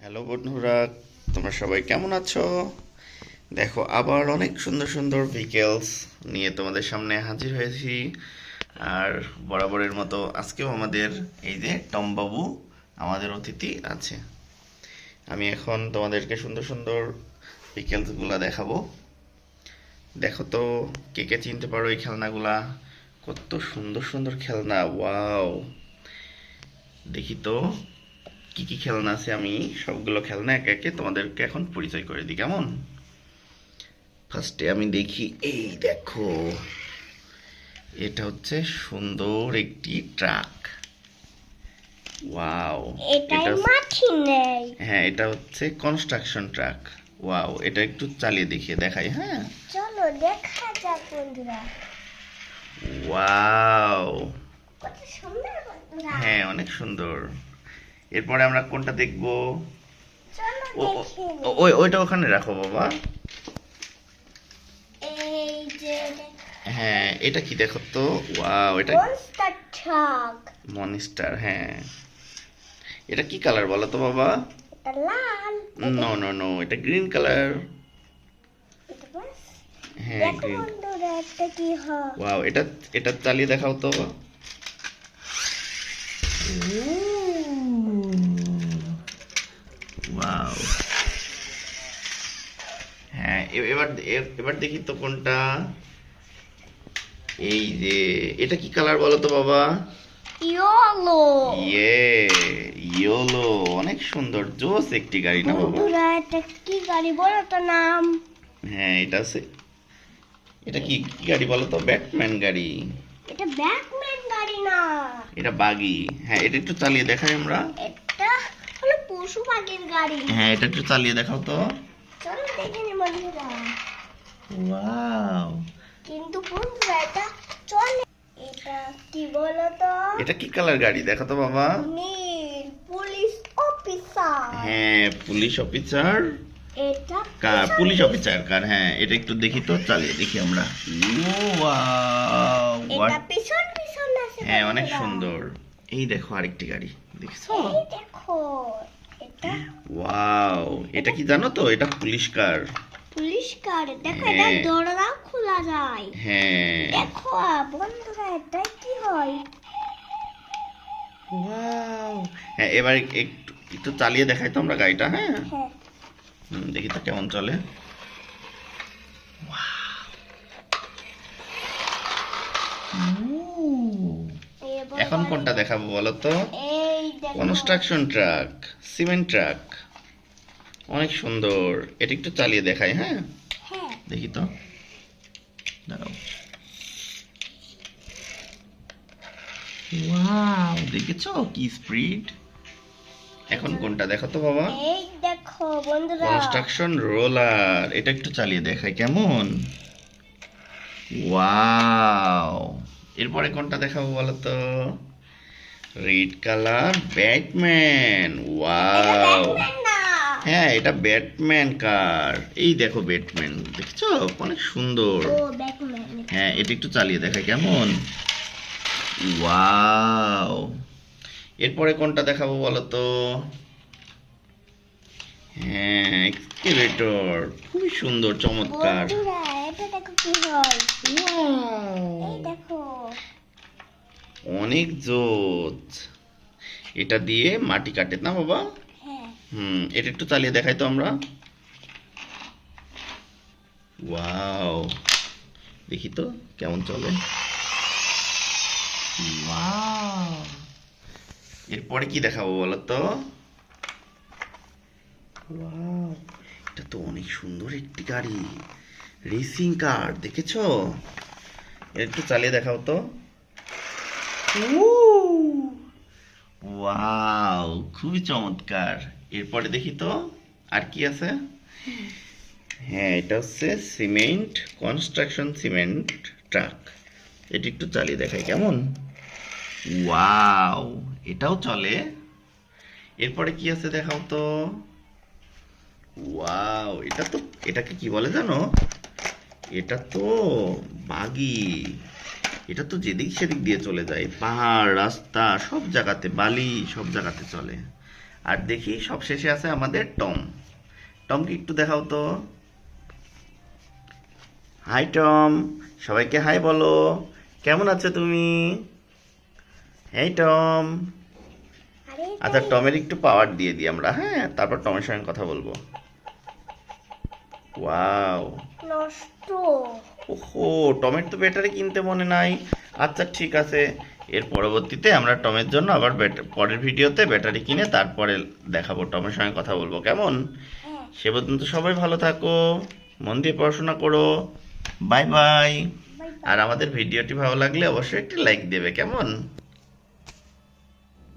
Hello বন্ধুরা, তোমরা সবাই কেমন আছো? দেখো, আবার অনেক সুন্দর সুন্দর ভেহিকেলস নিয়ে তোমাদের সামনে হাজির হয়েছি। আর বরাবরের মতো আজকেও আমাদের এই যে টমবাবু আমাদের অতিথি আছে। আমি এখন তোমাদেরকে সুন্দর সুন্দর ভেহিকেলসগুলো দেখাবো। দেখো তো, কে কে চিনতে পারো এই খেলনাগুলা? কত সুন্দর সুন্দর খেলনা! ওয়াও, দেখি তো কি কি খেলনা আছে। আমি সবগুলো খেলনা একে একে তোমাদেরকে এখন পরিচয় করে দিই, কেমন? ফার্স্টে আমি দেখি, এই দেখো, এটা হচ্ছে সুন্দর একটি ট্রাক। ওয়াও, হ্যাঁ, এটা হচ্ছে কনস্ট্রাকশন ট্রাক। ওয়াও, এটা একটু চালিয়ে দেখিয়ে দেখাই। হ্যাঁ, চলো দেখা যাক বন্ধুরা। ওয়াও, কত সুন্দর বন্ধুরা। হ্যাঁ, অনেক সুন্দর। এরপরে আমরা কোনটা দেখবো? চলো দেখি। ওইটা ওখানে রাখো বাবা। এই যে হ্যাঁ, এটা কি দেখো তো? ওয়াও, এটা মনস্টার ট্রাক। মনস্টার। হ্যাঁ, এটা কি কালার বলো তো বাবা? এটা লাল। নো নো নো, এটা গ্রিন কালার। এটা বাস। হ্যাঁ, দেখো গ্রিন। বন্ধুরা এটা কি হয়। ওয়াও, এটা এটা চালিয়ে দেখাও তো। ওয়াও, হ্যাঁ, এবার এবার দেখি তো কোনটা। এই যে, এটা কি কালার বলো তো বাবা? ইয়েলো। ইয়েলো, অনেক সুন্দর, জোস একটি গাড়ি না বাবা? বন্ধুরা এটা কি গাড়ি বলো তো নাম? হ্যাঁ, এটা আছে। এটা কি কি গাড়ি বলো তো? ব্যাটম্যান গাড়ি। এটা ব্যাটম্যান গাড়ি না, এটা বাগি। হ্যাঁ, এটা একটু চালিয়ে দেখাই আমরা। এটা হলো পশু পাখির গাড়ি। হ্যাঁ, এটা একটু চালিয়ে দেখাও তো। চলো দেখে নি বন্ধুরা। ওয়াও, কিন্তু বন্ধুরা এটা চলে। এটা কি বলো তো? এটা কি কালার গাড়ি দেখো তো বাবা? নীল পুলিশ অফিসার। হ্যাঁ, পুলিশ অফিসার এটা কার, পুলিশ অফিসার কার। হ্যাঁ, এটা একটু দেখি তো, চালিয়ে দেখি আমরা। ওয়াও, এটা পিছন পিছন আছে। হ্যাঁ, অনেক বন্ধুরা। সুন্দর। এই দেখো আরেকটি গাড়ি, দেখছো? এই দেখো এটা ওয়াও, এটা কি জানো তো? এটা পুলিশ কার। পুলিশ কার। দেখো হ্যাঁ। এটা দরজাও খোলা যায়। হ্যাঁ, দেখো বন্ধুরা এটা কি হয়। ওয়াও, হ্যাঁ, এবার একটু একটু চালিয়ে দেখাই তো আমরা গাড়িটা। হ্যাঁ, হ্যাঁ দেখি তো কেমন চলে। এবার এখন কোনটা দেখাবো বলো তো? এই দেখো কনস্ট্রাকশন ট্রাক, সিমেন্ট ট্রাক, অনেক সুন্দর। এটা একটু চালিয়ে দেখাই। হ্যাঁ, হ্যাঁ দেখি তো, দাঁড়াও। ওয়াও, দেখেছো কি স্পিড? এখন কোনটা দেখো তো বাবা? এই দেখো বন্ধুরা। কনস্ট্রাকশন রোলার, এটা একটু চালিয়ে দেখাই কেমন। ওয়াও, এরপরে কোনটা দেখাবো বলো তো? Red colour Batman. এটা ওয়াও, ব্যাটম্যান না। হ্যাঁ, এটা ব্যাটম্যান কার। এই দেখো ব্যাটম্যান, দেখছো অনেক সুন্দর। ও ব্যাটম্যান। হ্যাঁ, এটা একটু চালিয়ে দেখাই কেমন। ওয়াও, এরপরে কোনটা দেখাবো বলো তো? হ্যাঁ, এক্সকেভেটর, খুবই সুন্দর, চমৎকার। বন্ধুরা এটা দেখো কি হয়। এই দেখো অনেক জোত। এটা দিয়ে মাটি কাটে না বাবা? হ্যাঁ এটা একটু চালিয়ে দেখাই তো আমরা। ওয়াও, দেখি তো কেমন চলে। ওয়াও, এরপরে কি দেখাবো বলো তো? ওয়াও, এটা তো অনেক সুন্দর একটি গাড়ি, রেসিং কার, দেখেছো? এটা একটু চালিয়ে দেখাও তো। ওয়াও, খুবই চমৎকার। এরপরে দেখি তো আর কি আছে। হ্যাঁ, এটা হচ্ছে সিমেন্ট কনস্ট্রাকশন সিমেন্ট ট্রাক। এটি একটু চালিয়ে দেখাই কেমন। ওয়াও, এটাও চলে। এরপরে কি আছে দেখাও তো। ওয়াও, এটা তো, এটাকে কি বলে জানো? এটা তো বাগি। এটা তো যেদিক সেদিক দিয়ে চলে যায়, পাহাড় রাস্তা সব জায়গাতে, বালি সব জায়গাতে চলে। আর দেখি সবশেষে আছে আমাদের টম। টমকে একটু দেখাও তো। হাই টম, সবাইকে হাই বলো। কেমন আছো তুমি? এই টম। আরে আচ্ছা, টমের একটু পাওয়ার দিয়ে দিই আমরা, হ্যাঁ, তারপর টমের সঙ্গে কথা বলবো। ওয়াও, নষ্ট। ওহো, টমের তো ব্যাটারি কিনতে মনে নাই। আচ্ছা ঠিক আছে, এর পরবর্তীতে আমরা টমের জন্য আবার পরের ভিডিওতে ব্যাটারি কিনে তারপরে দেখাবো, টমের সঙ্গে কথা বলবো, কেমন? হ্যাঁ, সে পর্যন্ত সবাই ভালো থাকো, মন দিয়ে পড়াশোনা করো। Bye bye. বাই আর আমাদের ভিডিওটি ভালো লাগলে অবশ্যই একটি লাইক দেবে, কেমন?